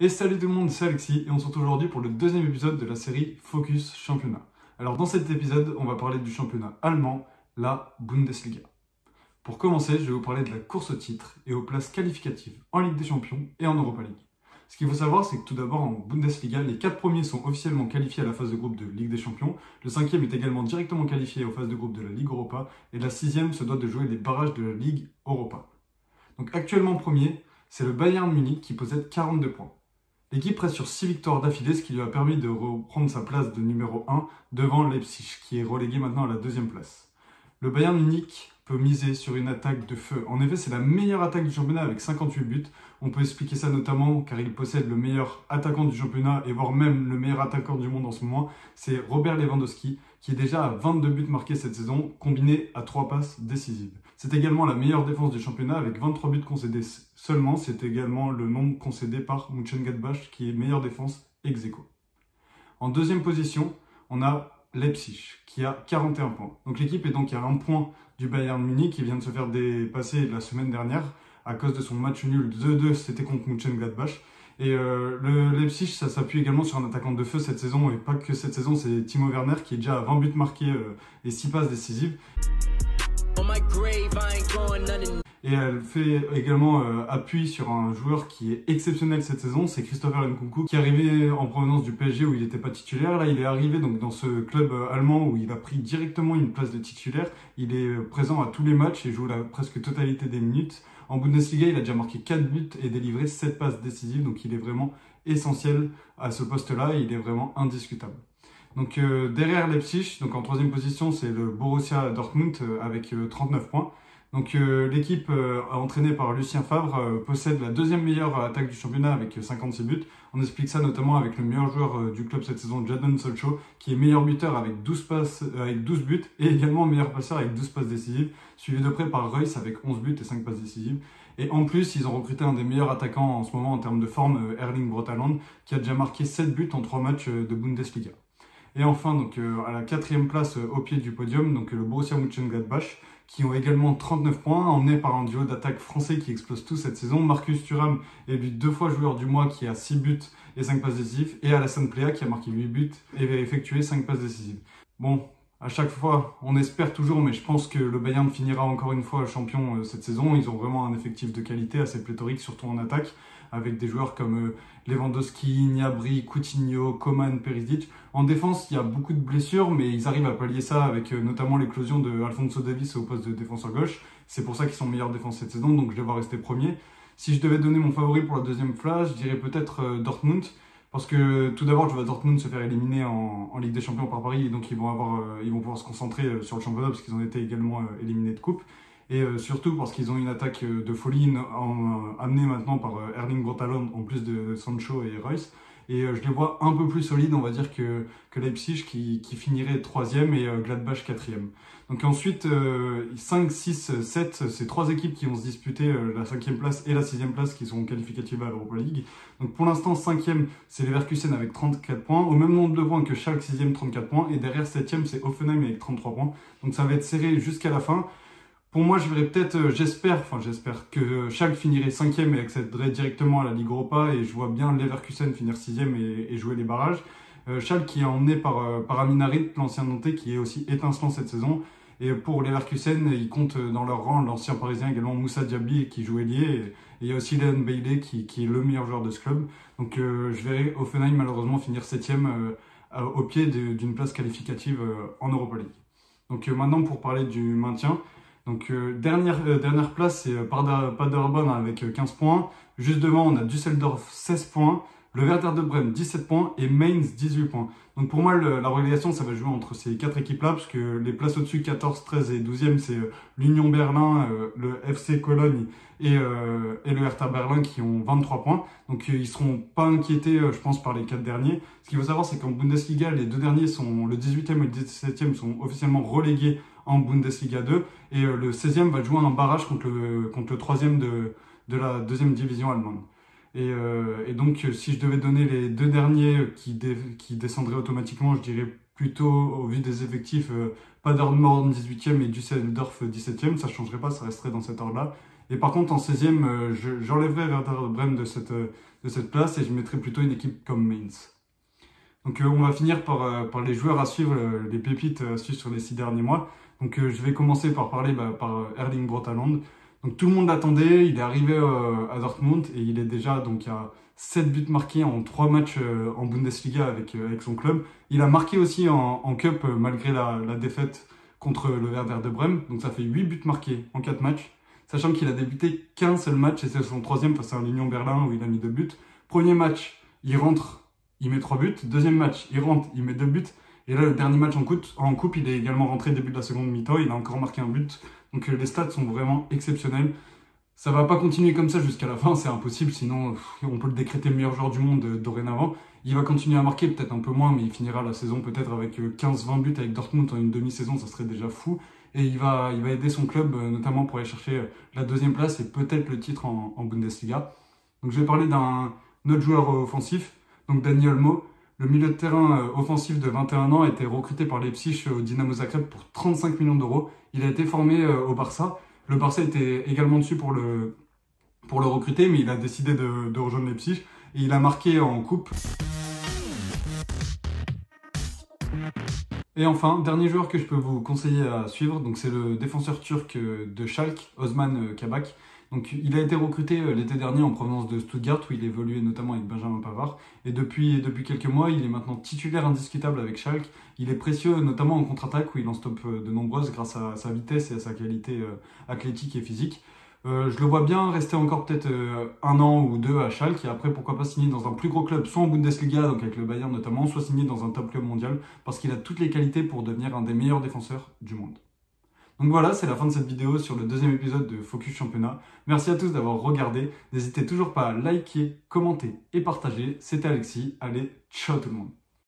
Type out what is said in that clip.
Et salut tout le monde, c'est Alexis et on se retrouve aujourd'hui pour le deuxième épisode de la série Focus Championnat. Alors dans cet épisode, on va parler du championnat allemand, la Bundesliga. Pour commencer, je vais vous parler de la course au titre et aux places qualificatives en Ligue des Champions et en Europa League. Ce qu'il faut savoir, c'est que tout d'abord en Bundesliga, les 4 premiers sont officiellement qualifiés à la phase de groupe de Ligue des Champions, le 5e est également directement qualifié aux phases de groupe de la Ligue Europa et la 6e se doit de jouer les barrages de la Ligue Europa. Donc actuellement premier, c'est le Bayern Munich qui possède 42 points. L'équipe reste sur 6 victoires d'affilée, ce qui lui a permis de reprendre sa place de numéro 1 devant Leipzig, qui est relégué maintenant à la 2e place. Le Bayern Munich peut miser sur une attaque de feu. En effet, c'est la meilleure attaque du championnat avec 58 buts. On peut expliquer ça notamment car il possède le meilleur attaquant du championnat et voire même le meilleur attaquant du monde en ce moment. C'est Robert Lewandowski qui est déjà à 22 buts marqués cette saison, combiné à 3 passes décisives. C'est également la meilleure défense du championnat avec 23 buts concédés seulement. C'est également le nombre concédé par Mönchengladbach qui est meilleure défense ex aequo. En deuxième position, on a Leipzig qui a 41 points. Donc l'équipe est donc à 1 point du Bayern Munich qui vient de se faire dépasser la semaine dernière à cause de son match nul 2-2, c'était contre Mönchengladbach. Et le Leipzig, ça s'appuie également sur un attaquant de feu cette saison, et pas que cette saison, c'est Timo Werner qui est déjà à 20 buts marqués et 6 passes décisives. Et elle fait également appui sur un joueur qui est exceptionnel cette saison, c'est Christopher Nkunku, qui est arrivé en provenance du PSG où il n'était pas titulaire. Là, il est arrivé donc dans ce club allemand où il a pris directement une place de titulaire. Il est présent à tous les matchs et joue la presque totalité des minutes. En Bundesliga, il a déjà marqué 4 buts et délivré 7 passes décisives, donc il est vraiment essentiel à ce poste-là et il est vraiment indiscutable. Donc derrière Leipzig, donc en 3e position, c'est le Borussia Dortmund avec 39 points. Donc l'équipe entraînée par Lucien Favre possède la 2e meilleure attaque du championnat avec 56 buts. On explique ça notamment avec le meilleur joueur du club cette saison, Jadon Sancho, qui est meilleur buteur avec 12 buts et également meilleur passeur avec 12 passes décisives, suivi de près par Reus avec 11 buts et 5 passes décisives. Et en plus, ils ont recruté un des meilleurs attaquants en ce moment en termes de forme, Erling Braut Haaland, qui a déjà marqué 7 buts en 3 matchs de Bundesliga. Et enfin, donc, à la 4e place au pied du podium, donc, le Borussia Mönchengladbach, qui ont également 39 points, emmenés par un duo d'attaque français qui explose tout cette saison. Marcus Thuram est lui 2 fois joueur du mois qui a 6 buts et 5 passes décisives, et Alassane Plea qui a marqué 8 buts et a effectué 5 passes décisives. Bon, à chaque fois, on espère toujours, mais je pense que le Bayern finira encore une fois champion cette saison. Ils ont vraiment un effectif de qualité assez pléthorique, surtout en attaque, avec des joueurs comme Lewandowski, Gnabry, Coutinho, Coman, Perisic. En défense, il y a beaucoup de blessures, mais ils arrivent à pallier ça avec notamment l'éclosion de Alphonso Davies au poste de défenseur gauche. C'est pour ça qu'ils sont meilleurs défense cette saison, donc je les vois rester premiers. Si je devais donner mon favori pour la 2e place, je dirais peut-être Dortmund. Parce que tout d'abord, je vois Dortmund se faire éliminer en Ligue des Champions par Paris, et donc ils vont pouvoir se concentrer sur le championnat parce qu'ils ont été également éliminés de coupe. Et surtout parce qu'ils ont une attaque de folie amenée maintenant par Erling Braut Haaland en plus de Sancho et Reus. Et je les vois un peu plus solides, on va dire, que Leipzig qui finirait 3e et Gladbach 4e. Donc ensuite, 5, 6, 7, c'est 3 équipes qui vont se disputer la 5e place et la 6e place qui sont qualificatives à l'Europa League. Donc pour l'instant, 5e, c'est Leverkusen avec 34 points, au même nombre de points que Schalke 6e, 34 points. Et derrière 7e, c'est Hoffenheim avec 33 points. Donc ça va être serré jusqu'à la fin. Pour moi, je verrais peut-être, j'espère que Schalke finirait 5e et accéderait directement à la Ligue Europa, et je vois bien Leverkusen finir 6e et jouer les barrages. Schalke qui est emmené par Amin Harit, l'ancien Nantais, qui est aussi étincelant cette saison. Et pour Leverkusen, ils comptent dans leur rang l'ancien parisien également Moussa Diaby qui joue ailier. Et il y a aussi Leon Bailey qui est le meilleur joueur de ce club. Donc je verrai Hoffenheim malheureusement finir 7e au pied d'une place qualificative en Europa League. Donc maintenant pour parler du maintien. Donc dernière place, c'est Paderborn avec 15 points. Juste devant, on a Düsseldorf 16 points, le Werder de Brême 17 points et Mainz 18 points. Donc pour moi, la relégation, ça va jouer entre ces 4 équipes-là, parce que les places au-dessus, 14, 13 et 12e, c'est l'Union Berlin, le FC Cologne et le Hertha Berlin qui ont 23 points. Donc ils ne seront pas inquiétés, je pense, par les 4 derniers. Ce qu'il faut savoir, c'est qu'en Bundesliga, les 2 derniers, le 18e et le 17e, sont officiellement relégués en Bundesliga 2, et le 16e va jouer un barrage contre le 3e de la 2e division allemande. Et donc, si je devais donner les 2 derniers qui descendraient automatiquement, je dirais plutôt, au vu des effectifs, Paderborn 18e et Düsseldorf 17e, ça ne changerait pas, ça resterait dans cet ordre-là. Et par contre, en 16e, j'enlèverai Werder Bremen de cette place et je mettrai plutôt une équipe comme Mainz. Donc on va finir par les joueurs à suivre, les pépites à suivre sur les 6 derniers mois. Donc je vais commencer par parler par Erling Braut Haaland. Donc tout le monde l'attendait, il est arrivé à Dortmund et il est déjà donc à 7 buts marqués en 3 matchs en Bundesliga avec son club. Il a marqué aussi en Cup malgré la défaite contre le Werder de Brême. Donc ça fait 8 buts marqués en 4 matchs. Sachant qu'il a débuté qu'un seul match et c'est son 3e face à l'Union Berlin où il a mis 2 buts. Premier match, il rentre, il met 3 buts. Deuxième match, il rentre, il met 2 buts. Et là, le dernier match en coupe, il est également rentré début de la seconde mi-temps. Il a encore marqué un but. Donc les stats sont vraiment exceptionnels. Ça va pas continuer comme ça jusqu'à la fin, c'est impossible. Sinon, on peut le décréter meilleur joueur du monde dorénavant. Il va continuer à marquer, peut-être un peu moins, mais il finira la saison peut-être avec 15-20 buts avec Dortmund en une demi-saison. Ça serait déjà fou. Et il va aider son club, notamment pour aller chercher la 2e place et peut-être le titre en Bundesliga. Donc je vais parler d'un autre joueur offensif, donc Dani Olmo. Le milieu de terrain offensif de 21 ans a été recruté par Leipzig au Dynamo Zagreb pour 35 millions d'euros. Il a été formé au Barça. Le Barça était également dessus pour le recruter, mais il a décidé de rejoindre Leipzig. Et il a marqué en coupe. Et enfin, dernier joueur que je peux vous conseiller à suivre, donc c'est le défenseur turc de Schalke, Osman Kabak. Donc il a été recruté l'été dernier en provenance de Stuttgart où il évoluait notamment avec Benjamin Pavard. Et depuis quelques mois, il est maintenant titulaire indiscutable avec Schalke. Il est précieux notamment en contre-attaque où il en stoppe de nombreuses grâce à sa vitesse et à sa qualité athlétique et physique. Je le vois bien rester encore peut-être 1 an ou 2 à Schalke et après pourquoi pas signer dans un plus gros club, soit en Bundesliga, donc avec le Bayern notamment, soit signer dans un top club mondial parce qu'il a toutes les qualités pour devenir un des meilleurs défenseurs du monde. Donc voilà, c'est la fin de cette vidéo sur le 2e épisode de Focus Championnat. Merci à tous d'avoir regardé. N'hésitez toujours pas à liker, commenter et partager. C'était Alexis. Allez, ciao tout le monde.